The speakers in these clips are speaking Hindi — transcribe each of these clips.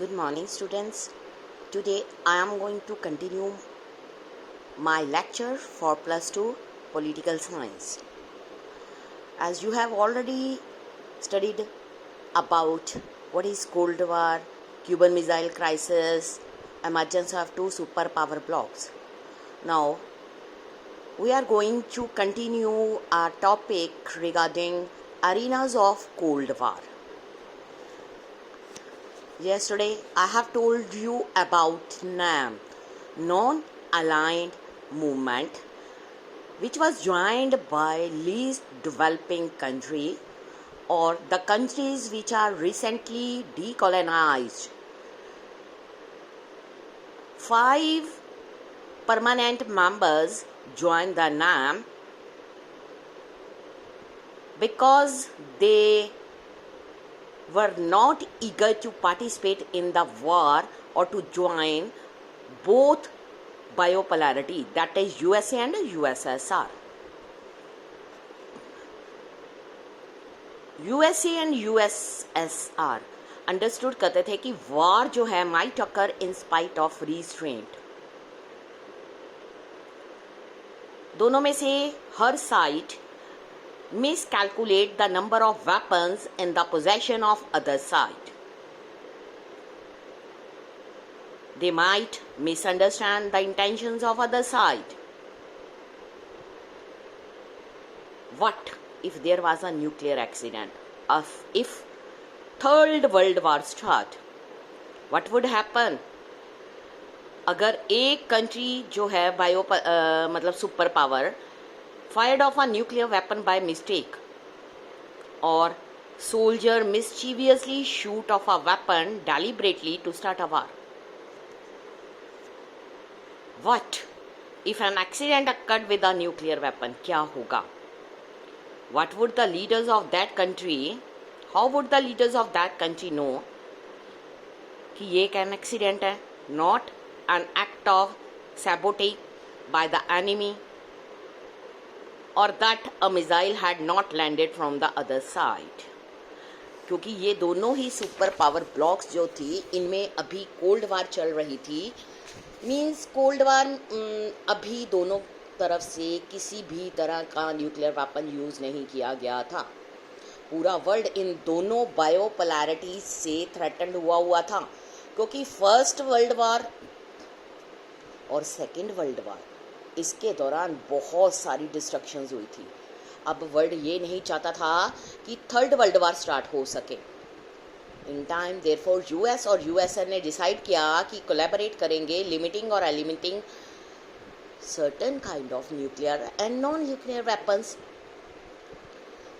Good morning, students. Today I am going to continue my lecture for plus 2 political science. As you have already studied about what is Cold War, Cuban Missile Crisis, emergence of two superpower blocs. Now we are going to continue our topic regarding arenas of Cold War. Yesterday, I have told you about NAM, Non-Aligned Movement, which was joined by least developing country or the countries which are recently decolonized. 5 permanent members joined the NAM because they were not eager to participate in the war or to join both bipolarity, that is USA and USSR. USA and USSR understood करते थे कि war जो है might occur in spite of restraint. दोनों में से हर side miscalculate the number of weapons in the possession of other side. They might misunderstand the intentions of other side. What if there was a nuclear accident? If Third World War start, what would happen? अगर एक कंट्री जो है मतलब super power fired off a nuclear weapon by mistake, or soldier mischievously shoot off a weapon deliberately to start a war. What if an accident occurred with a nuclear weapon? क्या होगा? What would the leaders of that country, how would the leaders of that country know कि ये एक an accident है, not an act of sabotage by the enemy, or that a missile had not landed from the other side? क्योंकि ये दोनों ही सुपर पावर ब्लॉक्स जो थी इनमें अभी कोल्ड वार चल रही थी. मींस कोल्ड वार अभी दोनों तरफ से किसी भी तरह का न्यूक्लियर वेपन यूज़ नहीं किया गया था. पूरा वर्ल्ड इन दोनों बायोपोलैरिटी से थ्रेटन्ड हुआ था, क्योंकि फर्स्ट वर्ल्ड वार और सेकेंड वर्ल्ड वार इसके दौरान बहुत सारी डिस्ट्रक्शंस हुई थी. अब वर्ल्ड ये नहीं चाहता था कि थर्ड वर्ल्ड वार स्टार्ट हो सके. इन टाइम देयरफॉर यूएस और यूएसए ने डिसाइड किया कि कोलैबोरेट करेंगे लिमिटिंग और eliminating certain kind of nuclear and non nuclear weapons.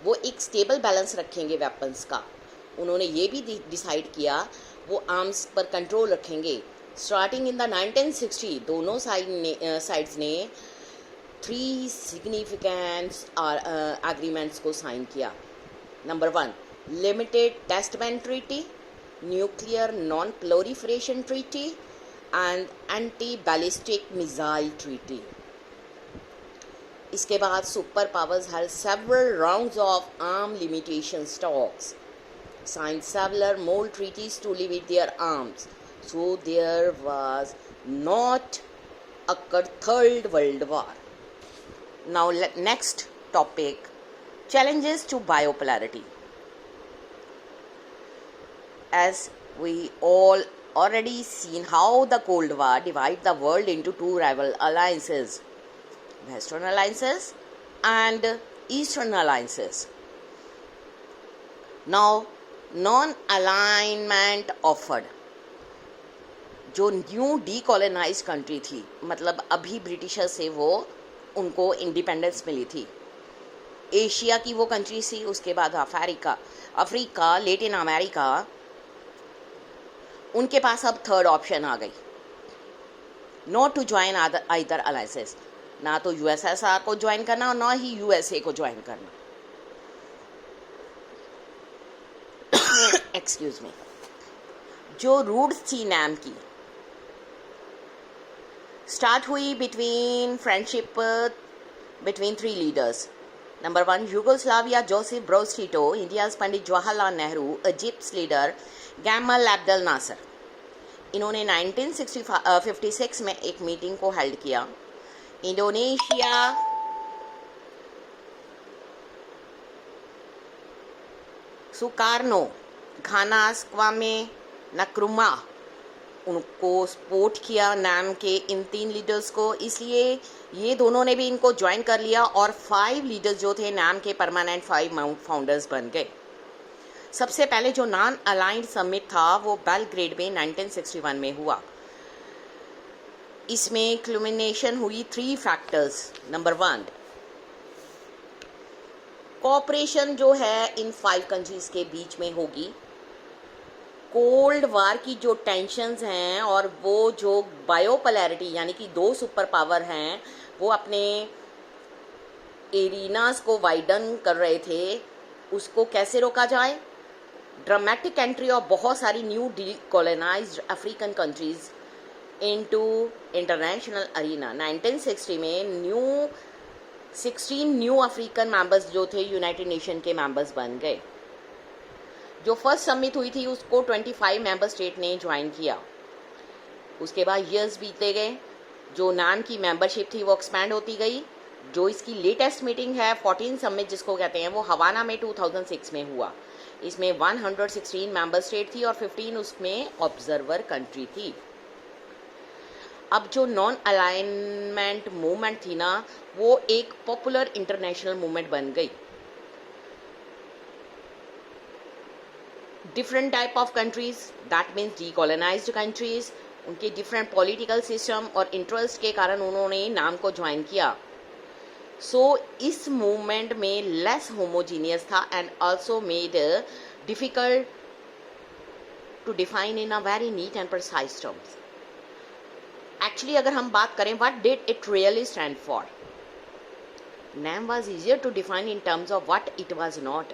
वो एक स्टेबल बैलेंस रखेंगे वेपन्स का. उन्होंने ये भी डिसाइड किया वो आर्म्स पर कंट्रोल रखेंगे. स्टार्टिंग इन द 1960 दोनों साइड्स ने 3 सिग्निफिकेंट एग्रीमेंट्स को साइन किया. Number 1, limited test ban treaty, nuclear non proliferation treaty and anti ballistic missile treaty. इसके बाद super powers had several rounds of arm limitation talks, signed several more treaties to limit their arms. So there was not occurred Third World War. Now next topic, challenges to bipolarity. As we all already seen how the Cold War divided the world into two rival alliances, Western alliances and Eastern alliances. Now non-alignment offered. जो न्यू डीकोलोनाइज्ड कंट्री थी, मतलब अभी ब्रिटिशर से वो उनको इंडिपेंडेंस मिली थी. एशिया की वो कंट्री थी, उसके बाद अफ्रीका, लैटिन अमेरिका, उनके पास अब थर्ड ऑप्शन आ गई, not to join either alliances. ना तो यूएसएसआर को ज्वाइन करना और ना ही यूएसए को ज्वाइन करना. Excuse me. जो रूट्स थी नैम की स्टार्ट हुई between friendship between 3 leaders. Number 1, Yugoslavia, Joseph Broz Tito, India's Pandit Jawaharlal Nehru, Egypt's leader Gamal Abdel Nasser. इन्होंने 1956 में एक मीटिंग को हेल्ड किया। इंडोनेशिया, सुकारनो, घानास, क्वामे नक्रुमा, उनको सपोर्ट किया नाम के इन 3 लीडर्स को, इसलिए ये दोनों ने भी इनको ज्वाइन कर लिया और 5 लीडर्स जो थे नाम के परमानेंट 5 फाउंडर्स बन गए। सबसे पहले जो नॉन अलाइंड समिट था वो बेलग्रेड में 1961 में हुआ। इसमें क्लुमिनेशन हुई 3 फैक्टर्स। नंबर 1, कोऑपरेशन जो है इन 5 कंट्रीज के बीच में होगी। कोल्ड वार की जो टेंशन्स हैं और वो जो बायोपोलैरिटी यानी कि 2 सुपर पावर हैं वो अपने एरिनास को वाइडन कर रहे थे, उसको कैसे रोका जाए। ड्रामेटिक एंट्री ऑफ बहुत सारी new decolonised African countries into international arena. 1960 में 16 न्यू अफ्रीकन मेंबर्स जो थे यूनाइटेड नेशन के मेंबर्स बन गए। जो फर्स्ट समिट हुई थी उसको 25 मेंबर स्टेट ने ज्वाइन किया। उसके बाद ईयर्स बीतते गए, जो नान की मेंबरशिप थी वो एक्सपैंड होती गई। जो इसकी लेटेस्ट मीटिंग है 14 समिट जिसको कहते हैं, वो हवाना में 2006 में हुआ। इसमें 116 मेंबर स्टेट थी और 15 उसमें ऑब्जर्वर कंट्री थी। अब जो नॉन अलाइनमेंट मूवमेंट थी ना, वो एक पॉपुलर इंटरनेशनल मूवमेंट बन गई। Different type of countries, that means decolonised countries, उनके डिफरेंट पॉलिटिकल सिस्टम और इंटरेस्ट के कारण उन्होंने नाम को ज्वाइन किया। सो इस मूवमेंट में लेस होमोजीनियस था and also made difficult to define in a very neat and precise terms. Actually अगर हम बात करें what did it really stand for, NAM was easier to define in terms of what it was not.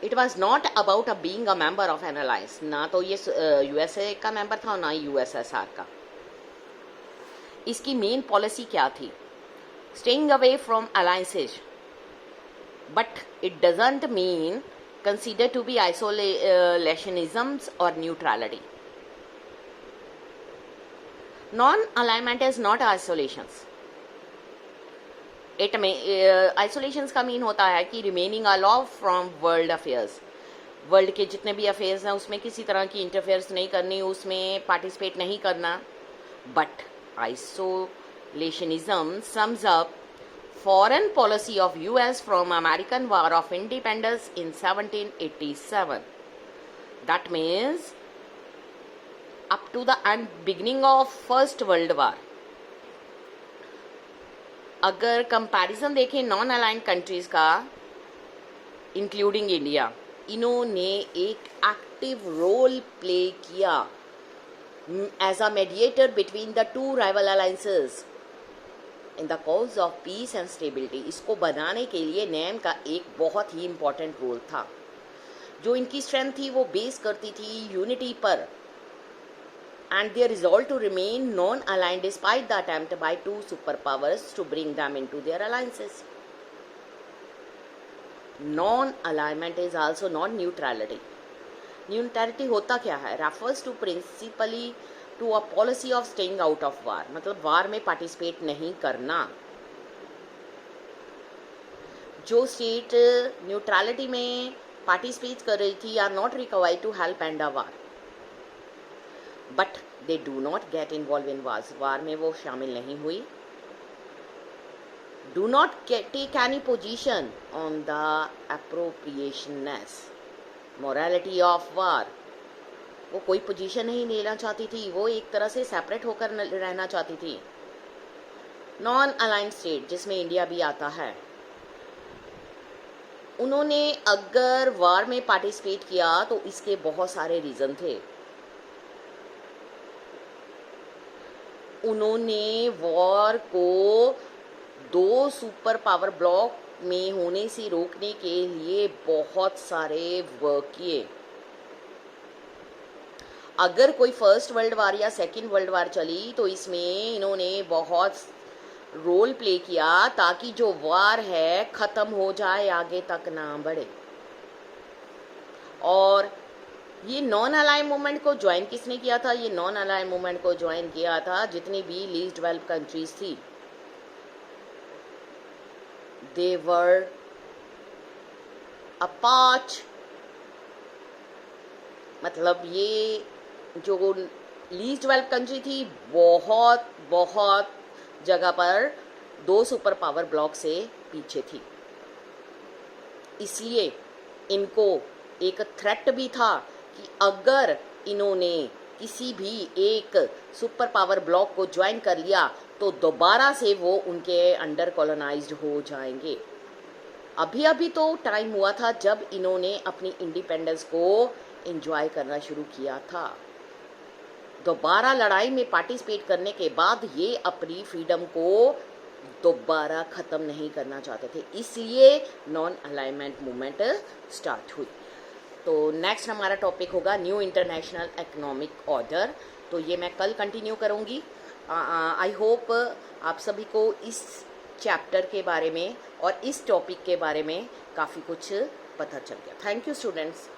It was not about being a member of an alliance. ना तो ये USA का मेंबर था और ना USSR का। इसकी मेन पॉलिसी क्या थी? Staying away from alliances, but it doesn't mean considered to be isolationisms or neutrality. Non-alignment is not isolations. It में आइसोलेशंस का मीन होता है कि remaining allow from world affairs. World के जितने भी अफेयर्स हैं उसमें किसी तरह की इंटरफेयर्स नहीं करनी, उसमें पार्टिसिपेट नहीं करना। But isolationism sums up foreign policy of US from American war of independence in 1787। That means up to the beginning of first world war. अगर कंपैरिजन देखें नॉन अलाइंड कंट्रीज का इंक्लूडिंग इंडिया, इन्होंने एक एक्टिव रोल प्ले किया as a mediator between the 2 rival alliances in the cause of peace and stability. इसको बनाने के लिए NAM का एक बहुत ही इम्पोर्टेंट रोल था। जो इनकी स्ट्रेंथ थी वो बेस करती थी यूनिटी पर and their resolve to remain non-aligned despite the attempt by 2 superpowers to bring them into their alliances. Non-alignment is also not neutrality. Neutrality होता क्या है? Refers to principally to a policy of staying out of war. मतलब वार में पार्टिसिपेट नहीं करना। जो स्टेट न्यूट्रलिटी में पार्टिसिपेट कर रही थी are not required to help and a war, but they do not get involve in wars. War में वो शामिल नहीं हुई। Do not take any position on the appropriationness morality of war. वो कोई पोजीशन नहीं लेना चाहती थी, वो एक तरह से सेपरेट होकर रहना चाहती थी। नॉन अलाइंड स्टेट जिसमें इंडिया भी आता है, उन्होंने अगर वार में पार्टिसिपेट किया तो इसके बहुत सारे रीजन थे। उन्होंने वॉर को 2 सुपर पावर ब्लॉक में होने से रोकने के लिए बहुत सारे वर्क किए। अगर कोई फर्स्ट वर्ल्ड वार या सेकेंड वर्ल्ड वार चली तो इसमें इन्होंने बहुत रोल प्ले किया ताकि जो वार है ख़त्म हो जाए, आगे तक ना बढ़े। और ये नॉन अलाइन मूवमेंट को ज्वाइन किसने किया था? ये नॉन अलाइन मूवमेंट को ज्वाइन किया था जितनी भी लीस्ट डेवलप्ड कंट्रीज थी. दे वर अपार्ट, मतलब ये जो लीस्ट डेवलप्ड कंट्री थी बहुत बहुत जगह पर 2 सुपर पावर ब्लॉक से पीछे थी. इसलिए इनको एक थ्रेट भी था कि अगर इन्होंने किसी भी एक सुपर पावर ब्लॉक को ज्वाइन कर लिया तो दोबारा से वो उनके अंडर कॉलोनाइज्ड हो जाएंगे. अभी अभी तो टाइम हुआ था जब इन्होंने अपनी इंडिपेंडेंस को एंजॉय करना शुरू किया था. दोबारा लड़ाई में पार्टिसिपेट करने के बाद ये अपनी फ्रीडम को दोबारा ख़त्म नहीं करना चाहते थे, इसलिए नॉन अलाइनमेंट मूवमेंट स्टार्ट हुई. तो नेक्स्ट हमारा टॉपिक होगा न्यू इंटरनेशनल इकोनॉमिक ऑर्डर. तो ये मैं कल कंटिन्यू करूँगी. आई होप आप सभी को इस चैप्टर के बारे में और इस टॉपिक के बारे में काफ़ी कुछ पता चल गया. Thank you students.